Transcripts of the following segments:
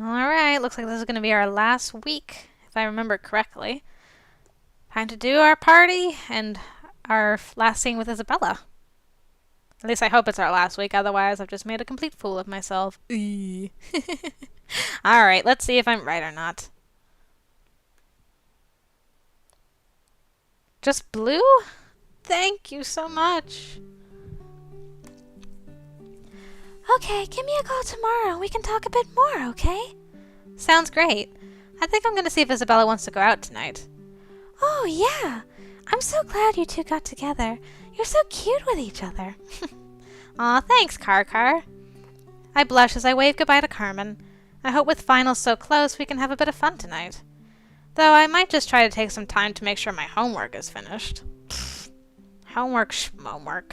Alright, looks like this is going to be our last week, if I remember correctly. Time to do our party and our last scene with Isabella. At least I hope it's our last week, otherwise I've just made a complete fool of myself. Alright, let's see if I'm right or not. Just blue? Thank you so much. Okay, give me a call tomorrow and we can talk a bit more, okay? Sounds great. I think I'm going to see if Isabella wants to go out tonight. Oh, yeah. I'm so glad you two got together. You're so cute with each other. Aw, thanks, Car. I blush as I wave goodbye to Carmen. I hope with finals so close we can have a bit of fun tonight. Though I might just try to take some time to make sure my homework is finished. Homework schmomework.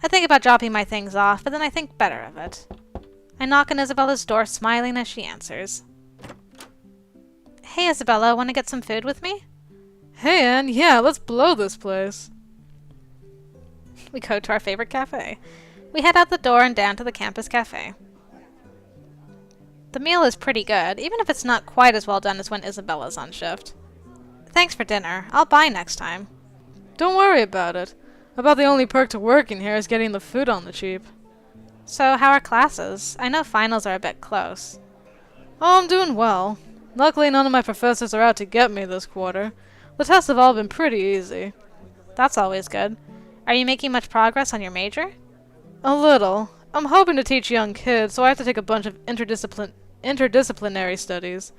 I think about dropping my things off, but then I think better of it. I knock on Isabella's door, smiling as she answers. Hey, Isabella, want to get some food with me? Hey, Anne, yeah, let's blow this place. We go to our favorite cafe. We head out the door and down to the campus cafe. The meal is pretty good, even if it's not quite as well done as when Isabella's on shift. Thanks for dinner. I'll buy next time. Don't worry about it. About the only perk to working here is getting the food on the cheap. So, how are classes? I know finals are a bit close. Oh, I'm doing well. Luckily, none of my professors are out to get me this quarter. The tests have all been pretty easy. That's always good. Are you making much progress on your major? A little. I'm hoping to teach young kids, so I have to take a bunch of interdisciplinary studies.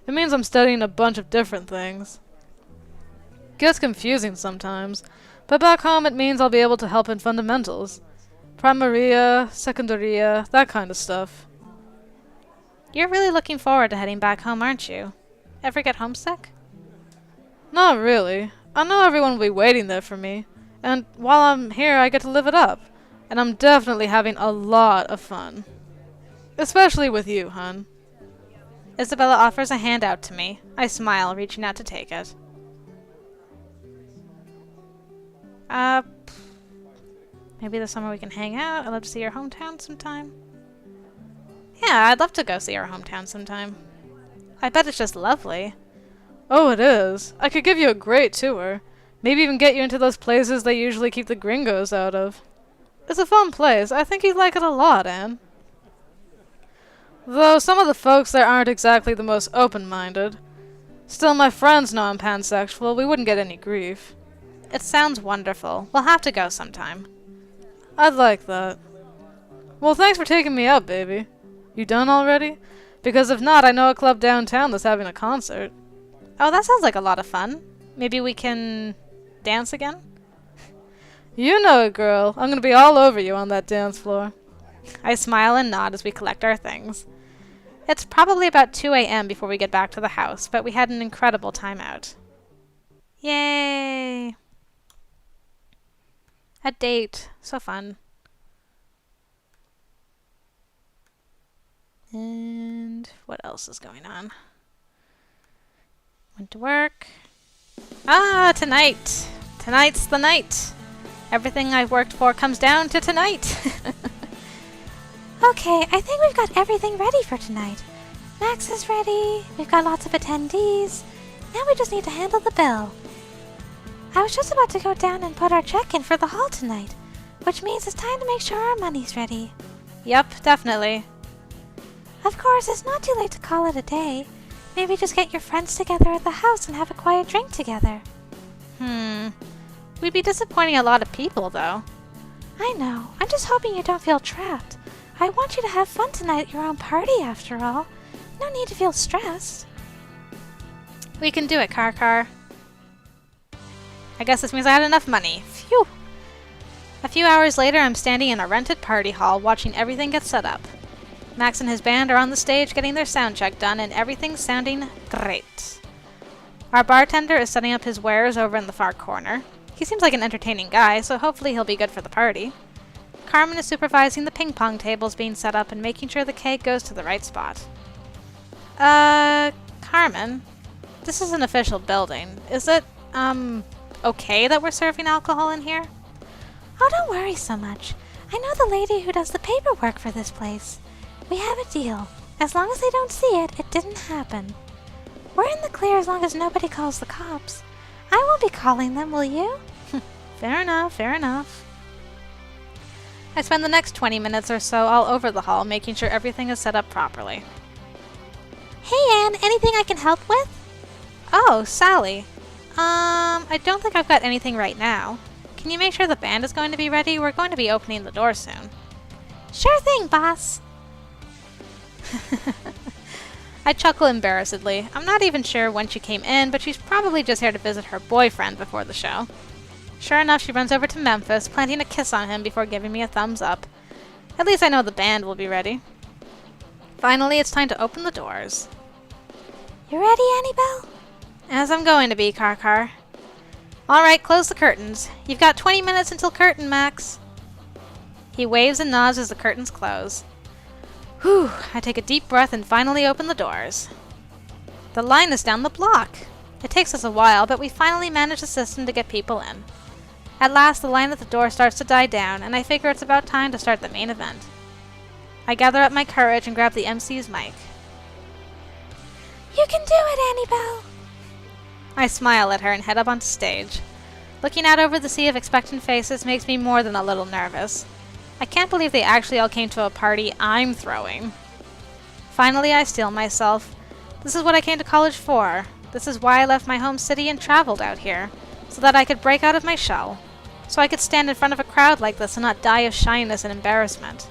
It means I'm studying a bunch of different things. Gets confusing sometimes, but back home it means I'll be able to help in fundamentals. Primaria, secondaria, that kind of stuff. You're really looking forward to heading back home, aren't you? Ever get homesick? Not really. I know everyone will be waiting there for me, and while I'm here I get to live it up, and I'm definitely having a lot of fun. Especially with you, hun. Isabella offers a hand out to me. I smile, reaching out to take it. Maybe this summer we can hang out. I'd love to see your hometown sometime. Yeah, I'd love to go see our hometown sometime. I bet it's just lovely. Oh, it is. I could give you a great tour. Maybe even get you into those places they usually keep the gringos out of. It's a fun place. I think you'd like it a lot, Anne. Though some of the folks there aren't exactly the most open-minded. Still, my friends know I'm pansexual. We wouldn't get any grief. It sounds wonderful. We'll have to go sometime. I'd like that. Well, thanks for taking me out, baby. You done already? Because if not, I know a club downtown that's having a concert. Oh, that sounds like a lot of fun. Maybe we can dance again? You know it, girl. I'm gonna be all over you on that dance floor. I smile and nod as we collect our things. It's probably about 2 a.m. before we get back to the house, but we had an incredible time out. Yay! A date. So fun. And what else is going on? Went to work. Ah, tonight! Tonight's the night! Everything I've worked for comes down to tonight! Okay, I think we've got everything ready for tonight. Max is ready, we've got lots of attendees. Now we just need to handle the bill. I was just about to go down and put our check in for the hall tonight, which means it's time to make sure our money's ready. Yep, definitely. Of course, it's not too late to call it a day. Maybe just get your friends together at the house and have a quiet drink together. We'd be disappointing a lot of people, though. I know. I'm just hoping you don't feel trapped. I want you to have fun tonight at your own party, after all. No need to feel stressed. We can do it, Car. I guess this means I had enough money. Phew! A few hours later, I'm standing in a rented party hall watching everything get set up. Max and his band are on the stage getting their sound check done, and everything's sounding great. Our bartender is setting up his wares over in the far corner. He seems like an entertaining guy, so hopefully he'll be good for the party. Carmen is supervising the ping pong tables being set up and making sure the cake goes to the right spot. Carmen, this is an official building. Is it, okay that we're serving alcohol in here? Oh, don't worry so much. I know the lady who does the paperwork for this place. We have a deal. As long as they don't see it, it didn't happen. We're in the clear as long as nobody calls the cops. I won't be calling them, will you? Fair enough, fair enough. I spend the next 20 minutes or so all over the hall, making sure everything is set up properly. Hey, Anne, anything I can help with? Oh, Sally. I don't think I've got anything right now. Can you make sure the band is going to be ready? We're going to be opening the door soon. Sure thing, boss. I chuckle embarrassedly. I'm not even sure when she came in, but she's probably just here to visit her boyfriend before the show. Sure enough, she runs over to Memphis, planting a kiss on him before giving me a thumbs up. At least I know the band will be ready. Finally, it's time to open the doors. You ready, Annabelle? As I'm going to be, Car. Alright, close the curtains. You've got 20 minutes until curtain, Max. He waves and nods as the curtains close. Whew, I take a deep breath and finally open the doors. The line is down the block. It takes us a while, but we finally manage the system to get people in. At last, the line at the door starts to die down, and I figure it's about time to start the main event. I gather up my courage and grab the MC's mic. You can do it, Annabelle! I smile at her and head up onto stage. Looking out over the sea of expectant faces makes me more than a little nervous. I can't believe they actually all came to a party I'm throwing. Finally, I steel myself. This is what I came to college for. This is why I left my home city and traveled out here, so that I could break out of my shell. So I could stand in front of a crowd like this and not die of shyness and embarrassment.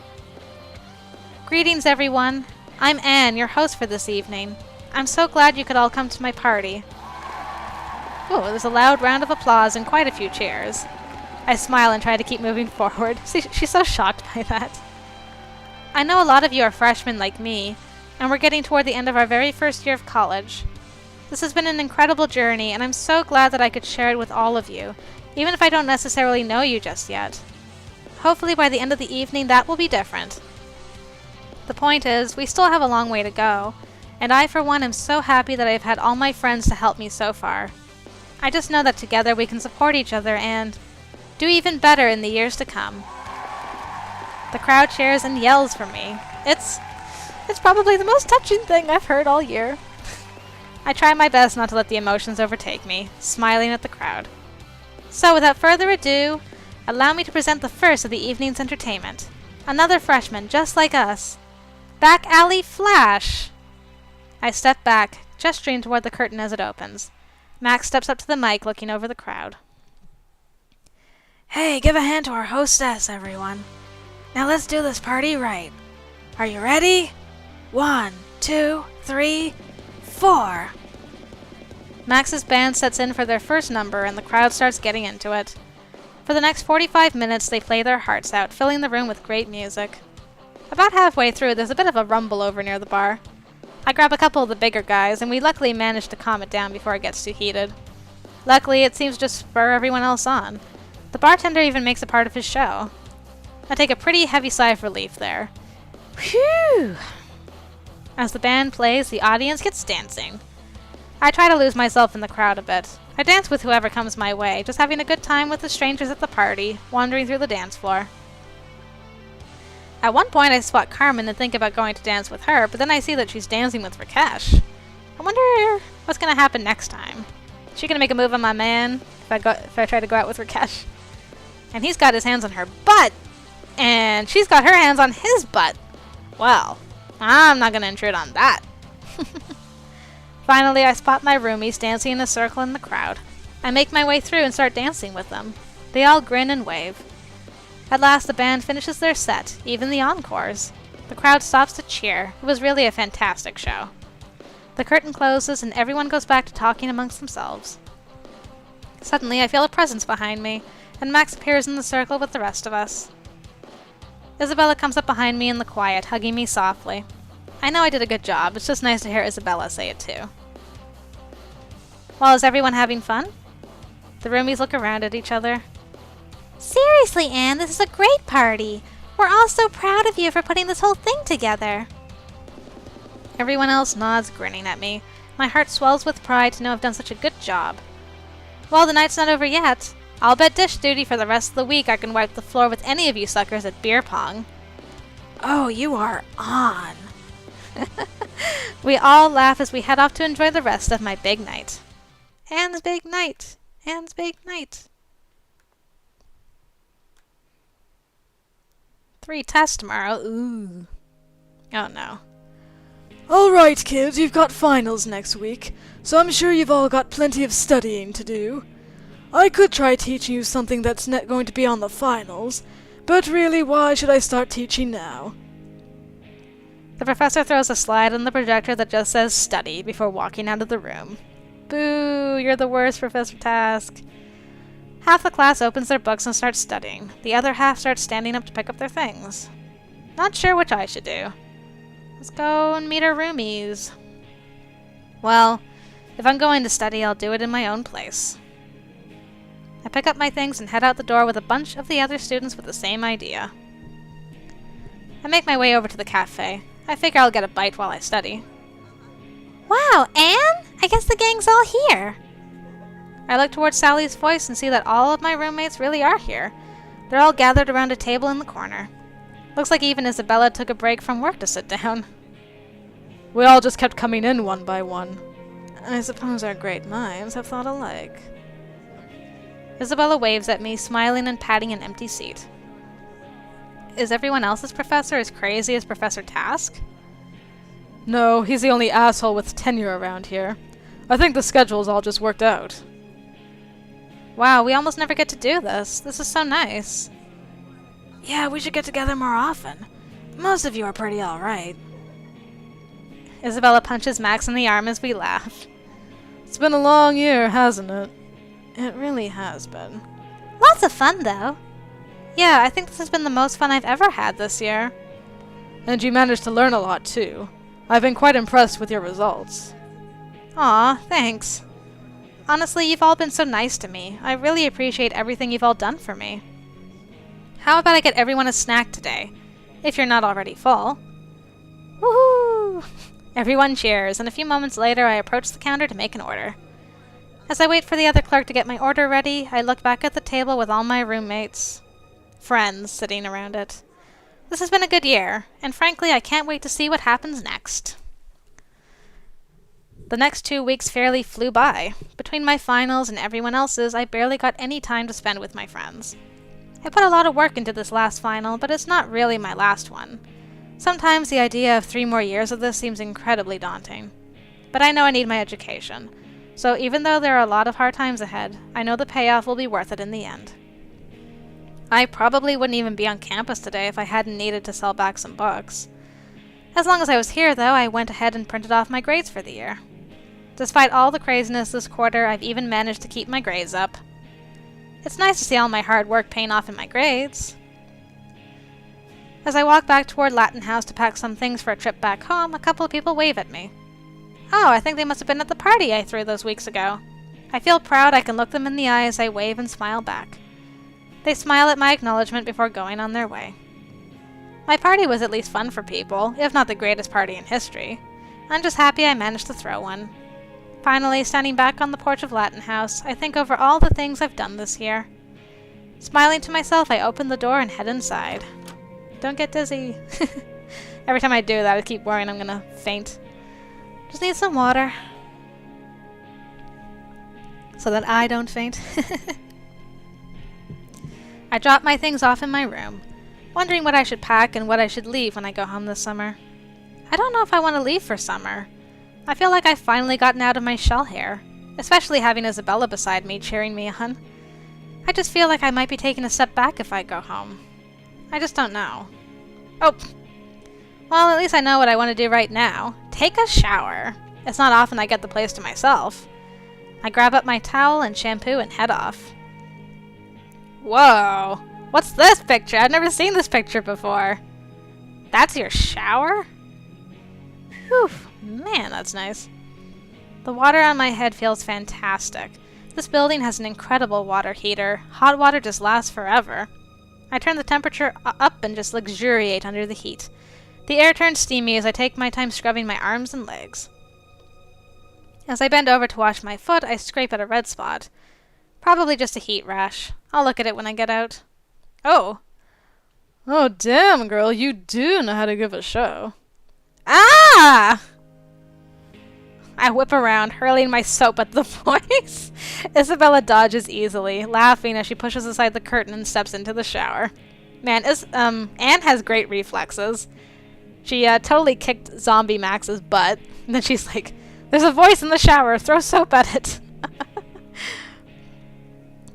Greetings, everyone. I'm Anne, your host for this evening. I'm so glad you could all come to my party. Oh, there's a loud round of applause and quite a few cheers. I smile and try to keep moving forward. See, she's so shocked by that. I know a lot of you are freshmen like me, and we're getting toward the end of our very first year of college. This has been an incredible journey, and I'm so glad that I could share it with all of you, even if I don't necessarily know you just yet. Hopefully by the end of the evening that will be different. The point is, we still have a long way to go, and I for one am so happy that I've had all my friends to help me so far. I just know that together we can support each other and do even better in the years to come. The crowd cheers and yells for me. It's probably the most touching thing I've heard all year. I try my best not to let the emotions overtake me, smiling at the crowd. So without further ado, allow me to present the first of the evening's entertainment. Another freshman just like us. Back Alley Flash! I step back, gesturing toward the curtain as it opens. Max steps up to the mic, looking over the crowd. Hey, give a hand to our hostess, everyone. Now let's do this party right. Are you ready? 1, 2, 3, 4. Max's band sets in for their first number and the crowd starts getting into it. For the next 45 minutes, they play their hearts out, filling the room with great music. About halfway through, there's a bit of a rumble over near the bar. I grab a couple of the bigger guys, and we luckily manage to calm it down before it gets too heated. Luckily, it seems to spur everyone else on. The bartender even makes a part of his show. I take a pretty heavy sigh of relief there. Phew! As the band plays, the audience gets dancing. I try to lose myself in the crowd a bit. I dance with whoever comes my way, just having a good time with the strangers at the party, wandering through the dance floor. At one point I spot Carmen and think about going to dance with her, but then I see that she's dancing with Rakesh. I wonder what's going to happen next time. Is she going to make a move on my man if I try to go out with Rakesh? And he's got his hands on her butt! And she's got her hands on his butt! Well, I'm not going to intrude on that. Finally, I spot my roomies dancing in a circle in the crowd. I make my way through and start dancing with them. They all grin and wave. At last, the band finishes their set, even the encores. The crowd stops to cheer. It was really a fantastic show. The curtain closes and everyone goes back to talking amongst themselves. Suddenly, I feel a presence behind me, and Max appears in the circle with the rest of us. Isabella comes up behind me in the quiet, hugging me softly. I know I did a good job. It's just nice to hear Isabella say it too. Well, is everyone having fun? The roomies look around at each other. Seriously, Anne, this is a great party. We're all so proud of you for putting this whole thing together. Everyone else nods, grinning at me. My heart swells with pride to know I've done such a good job. Well, the night's not over yet. I'll bet dish duty for the rest of the week I can wipe the floor with any of you suckers at beer pong. Oh, you are on. We all laugh as we head off to enjoy the rest of my big night. Anne's big night. Anne's big night. 3 tests tomorrow. Ooh. Oh no. Alright, kids, you've got finals next week, so I'm sure you've all got plenty of studying to do. I could try teaching you something that's not going to be on the finals, but really, why should I start teaching now? The professor throws a slide on the projector that just says study before walking out of the room. Boo, you're the worst, Professor Task. Half the class opens their books and starts studying. The other half starts standing up to pick up their things. Not sure which I should do. Let's go and meet our roomies. Well, if I'm going to study, I'll do it in my own place. I pick up my things and head out the door with a bunch of the other students with the same idea. I make my way over to the cafe. I figure I'll get a bite while I study. Wow, Anne? I guess the gang's all here. I look towards Sally's voice and see that all of my roommates really are here. They're all gathered around a table in the corner. Looks like even Isabella took a break from work to sit down. We all just kept coming in one by one. I suppose our great minds have thought alike. Isabella waves at me, smiling and patting an empty seat. Is everyone else's professor as crazy as Professor Task? No, he's the only asshole with tenure around here. I think the schedule's all just worked out. Wow, we almost never get to do this. This is so nice. Yeah, we should get together more often. Most of you are pretty alright. Isabella punches Max in the arm as we laugh. It's been a long year, hasn't it? It really has been. Lots of fun, though. Yeah, I think this has been the most fun I've ever had this year. And you managed to learn a lot, too. I've been quite impressed with your results. Aw, thanks. Honestly, you've all been so nice to me. I really appreciate everything you've all done for me. How about I get everyone a snack today? If you're not already full. Woohoo! Everyone cheers, and a few moments later I approach the counter to make an order. As I wait for the other clerk to get my order ready, I look back at the table with all my roommates, friends sitting around it. This has been a good year, and frankly, I can't wait to see what happens next. The next 2 weeks fairly flew by. Between my finals and everyone else's, I barely got any time to spend with my friends. I put a lot of work into this last final, but it's not really my last one. Sometimes the idea of 3 more years of this seems incredibly daunting. But I know I need my education. So even though there are a lot of hard times ahead, I know the payoff will be worth it in the end. I probably wouldn't even be on campus today if I hadn't needed to sell back some books. As long as I was here, though, I went ahead and printed off my grades for the year. Despite all the craziness this quarter, I've even managed to keep my grades up. It's nice to see all my hard work paying off in my grades. As I walk back toward Latin House to pack some things for a trip back home, a couple of people wave at me. Oh, I think they must have been at the party I threw those weeks ago. I feel proud I can look them in the eye as I wave and smile back. They smile at my acknowledgement before going on their way. My party was at least fun for people, if not the greatest party in history. I'm just happy I managed to throw one. Finally, standing back on the porch of Latin House, I think over all the things I've done this year. Smiling to myself, I open the door and head inside. Don't get dizzy. Every time I do that, I keep worrying I'm gonna faint. Just need some water. So that I don't faint. I drop my things off in my room, wondering what I should pack and what I should leave when I go home this summer. I don't know if I want to leave for summer. I feel like I've finally gotten out of my shell here, especially having Isabella beside me cheering me on. I just feel like I might be taking a step back if I go home. I just don't know. Oh! Well, at least I know what I want to do right now. Take a shower. It's not often I get the place to myself. I grab up my towel and shampoo and head off. Whoa! What's this picture? I've never seen this picture before. That's your shower? Whew, man, that's nice. The water on my head feels fantastic. This building has an incredible water heater. Hot water just lasts forever. I turn the temperature up and just luxuriate under the heat. The air turns steamy as I take my time scrubbing my arms and legs. As I bend over to wash my foot, I scrape at a red spot. Probably just a heat rash. I'll look at it when I get out. Oh! Oh, damn, girl, you do know how to give a show. Ah! I whip around, hurling my soap at the boys. Isabella dodges easily, laughing as she pushes aside the curtain and steps into the shower. Man, Anne has great reflexes. She totally kicked Zombie Max's butt. And then she's like, "There's a voice in the shower. Throw soap at it."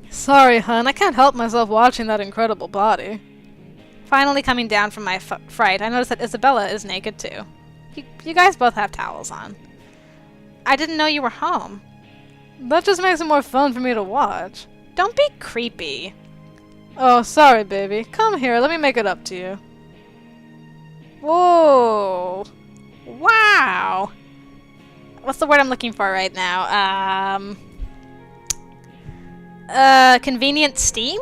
Sorry, hun. I can't help myself watching that incredible body. Finally coming down from my fright, I notice that Isabella is naked too. You guys both have towels on. I didn't know you were home. That just makes it more fun for me to watch. Don't be creepy. Oh, sorry, baby. Come here. Let me make it up to you. Whoa. Wow. What's the word I'm looking for right now? Convenient steam?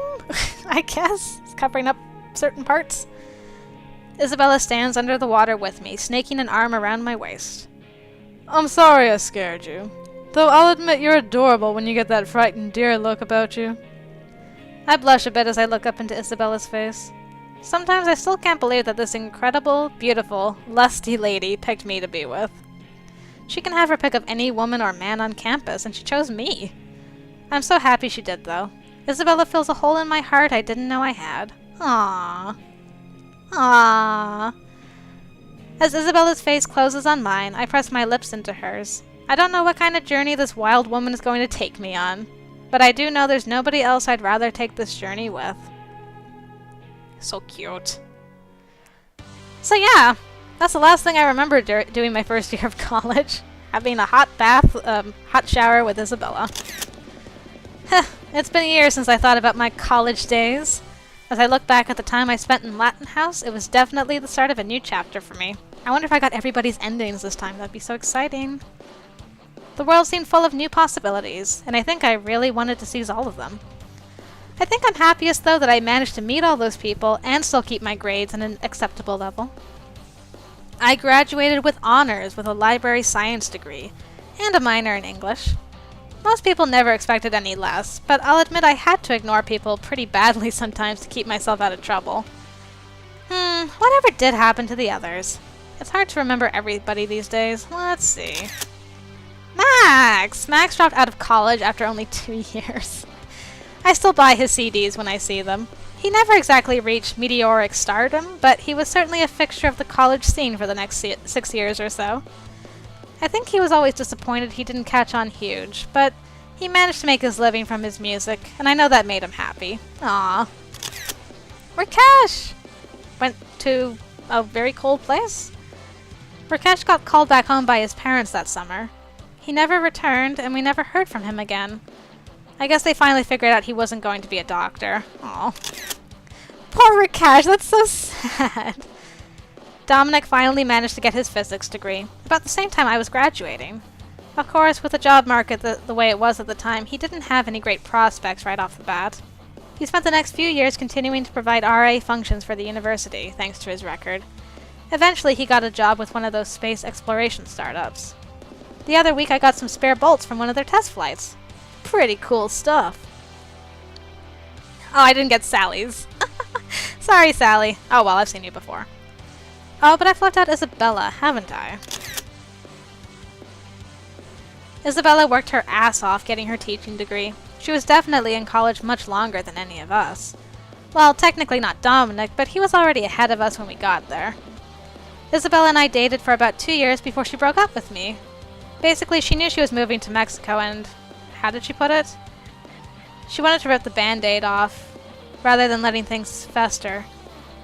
I guess. It's covering up certain parts. Isabella stands under the water with me, snaking an arm around my waist. I'm sorry I scared you. Though I'll admit you're adorable when you get that frightened deer look about you. I blush a bit as I look up into Isabella's face. Sometimes I still can't believe that this incredible, beautiful, lusty lady picked me to be with. She can have her pick of any woman or man on campus, and she chose me. I'm so happy she did, though. Isabella fills a hole in my heart I didn't know I had. Aww. Aww. As Isabella's face closes on mine, I press my lips into hers. I don't know what kind of journey this wild woman is going to take me on, but I do know there's nobody else I'd rather take this journey with. So cute. So yeah, that's the last thing I remember doing my first year of college. Having a hot bath, hot shower with Isabella. It's been years since I thought about my college days. As I look back at the time I spent in Latin House, it was definitely the start of a new chapter for me. I wonder if I got everybody's endings this time. That'd be so exciting. The world seemed full of new possibilities, and I think I really wanted to seize all of them. I think I'm happiest, though, that I managed to meet all those people and still keep my grades at an acceptable level. I graduated with honors with a library science degree and a minor in English. Most people never expected any less, but I'll admit I had to ignore people pretty badly sometimes to keep myself out of trouble. Whatever did happen to the others? It's hard to remember everybody these days. Let's see. Max! Max dropped out of college after only 2 years. I still buy his CDs when I see them. He never exactly reached meteoric stardom, but he was certainly a fixture of the college scene for the next 6 years or so. I think he was always disappointed he didn't catch on huge, but he managed to make his living from his music, and I know that made him happy. Aww. Rakesh! Went to a very cold place? Rakesh got called back home by his parents that summer. He never returned, and we never heard from him again. I guess they finally figured out he wasn't going to be a doctor. Aw. Poor Rakesh, that's so sad. Dominic finally managed to get his physics degree, about the same time I was graduating. Of course, with the job market the way it was at the time, he didn't have any great prospects right off the bat. He spent the next few years continuing to provide RA functions for the university, thanks to his record. Eventually, he got a job with one of those space exploration startups. The other week, I got some spare bolts from one of their test flights. Pretty cool stuff. Oh, I didn't get Sally's. Sorry, Sally. Oh well, I've seen you before. Oh, but I've left out Isabella, haven't I? Isabella worked her ass off getting her teaching degree. She was definitely in college much longer than any of us. Well, technically not Dominic, but he was already ahead of us when we got there. Isabella and I dated for about 2 years before she broke up with me. Basically, she knew she was moving to Mexico and... how did she put it? She wanted to rip the band-aid off, rather than letting things fester.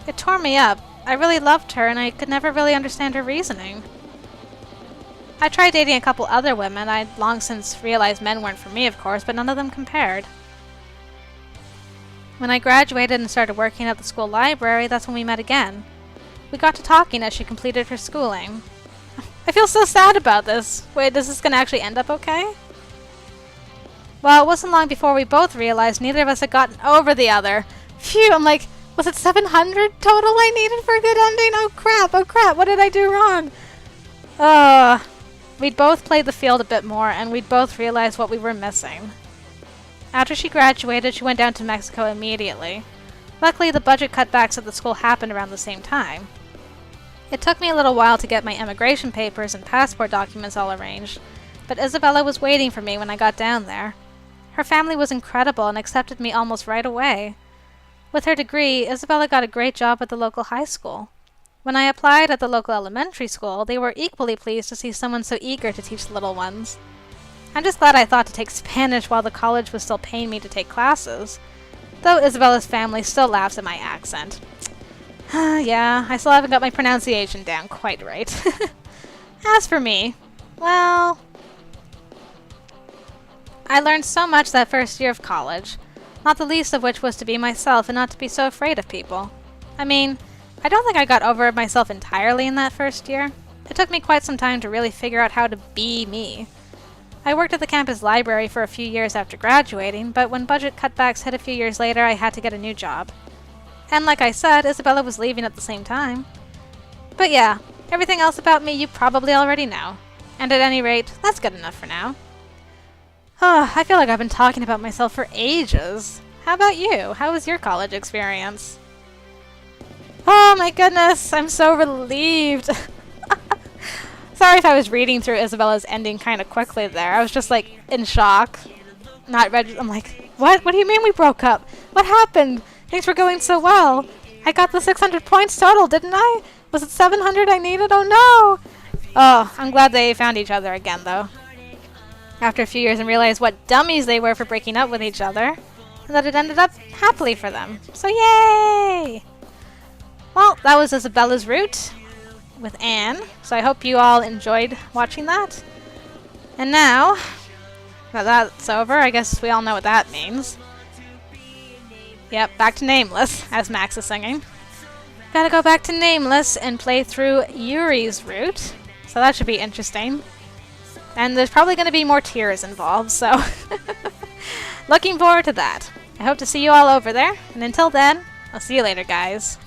It tore me up. I really loved her, and I could never really understand her reasoning. I tried dating a couple other women. I'd long since realized men weren't for me, of course, but none of them compared. When I graduated and started working at the school library, that's when we met again. We got to talking as she completed her schooling. I feel so sad about this. Wait, is this gonna actually end up okay? Well, it wasn't long before we both realized neither of us had gotten over the other. Phew, I'm like, was it 700 total I needed for a good ending? Oh crap, what did I do wrong? We'd both played the field a bit more, and we'd both realized what we were missing. After she graduated, she went down to Mexico immediately. Luckily, the budget cutbacks at the school happened around the same time. It took me a little while to get my immigration papers and passport documents all arranged, but Isabella was waiting for me when I got down there. Her family was incredible and accepted me almost right away. With her degree, Isabella got a great job at the local high school. When I applied at the local elementary school, they were equally pleased to see someone so eager to teach the little ones. I'm just glad I thought to take Spanish while the college was still paying me to take classes, though Isabella's family still laughs at my accent. Yeah, I still haven't got my pronunciation down quite right. As for me, well, I learned so much that first year of college, not the least of which was to be myself and not to be so afraid of people. I mean, I don't think I got over myself entirely in that first year. It took me quite some time to really figure out how to be me. I worked at the campus library for a few years after graduating, but when budget cutbacks hit a few years later, I had to get a new job. And like I said, Isabella was leaving at the same time. But yeah, everything else about me you probably already know. And at any rate, that's good enough for now. I feel like I've been talking about myself for ages. How about you? How was your college experience? Oh my goodness, I'm so relieved. Sorry if I was reading through Isabella's ending kind of quickly there. I was just like in shock. Not ready. I'm like, what? What do you mean we broke up? What happened? Things were going so well. I got the 600 points total, didn't I? Was it 700 I needed? Oh no! Oh, I'm glad they found each other again though. After a few years and realized what dummies they were for breaking up with each other. And that it ended up happily for them. So yay! Well, that was Isabella's route with Anne. So I hope you all enjoyed watching that. And now that that's over, I guess we all know what that means. Yep, back to Nameless, as Max is singing. Gotta go back to Nameless and play through Yuri's route. So that should be interesting. And there's probably going to be more tears involved, so looking forward to that. I hope to see you all over there. And until then, I'll see you later, guys.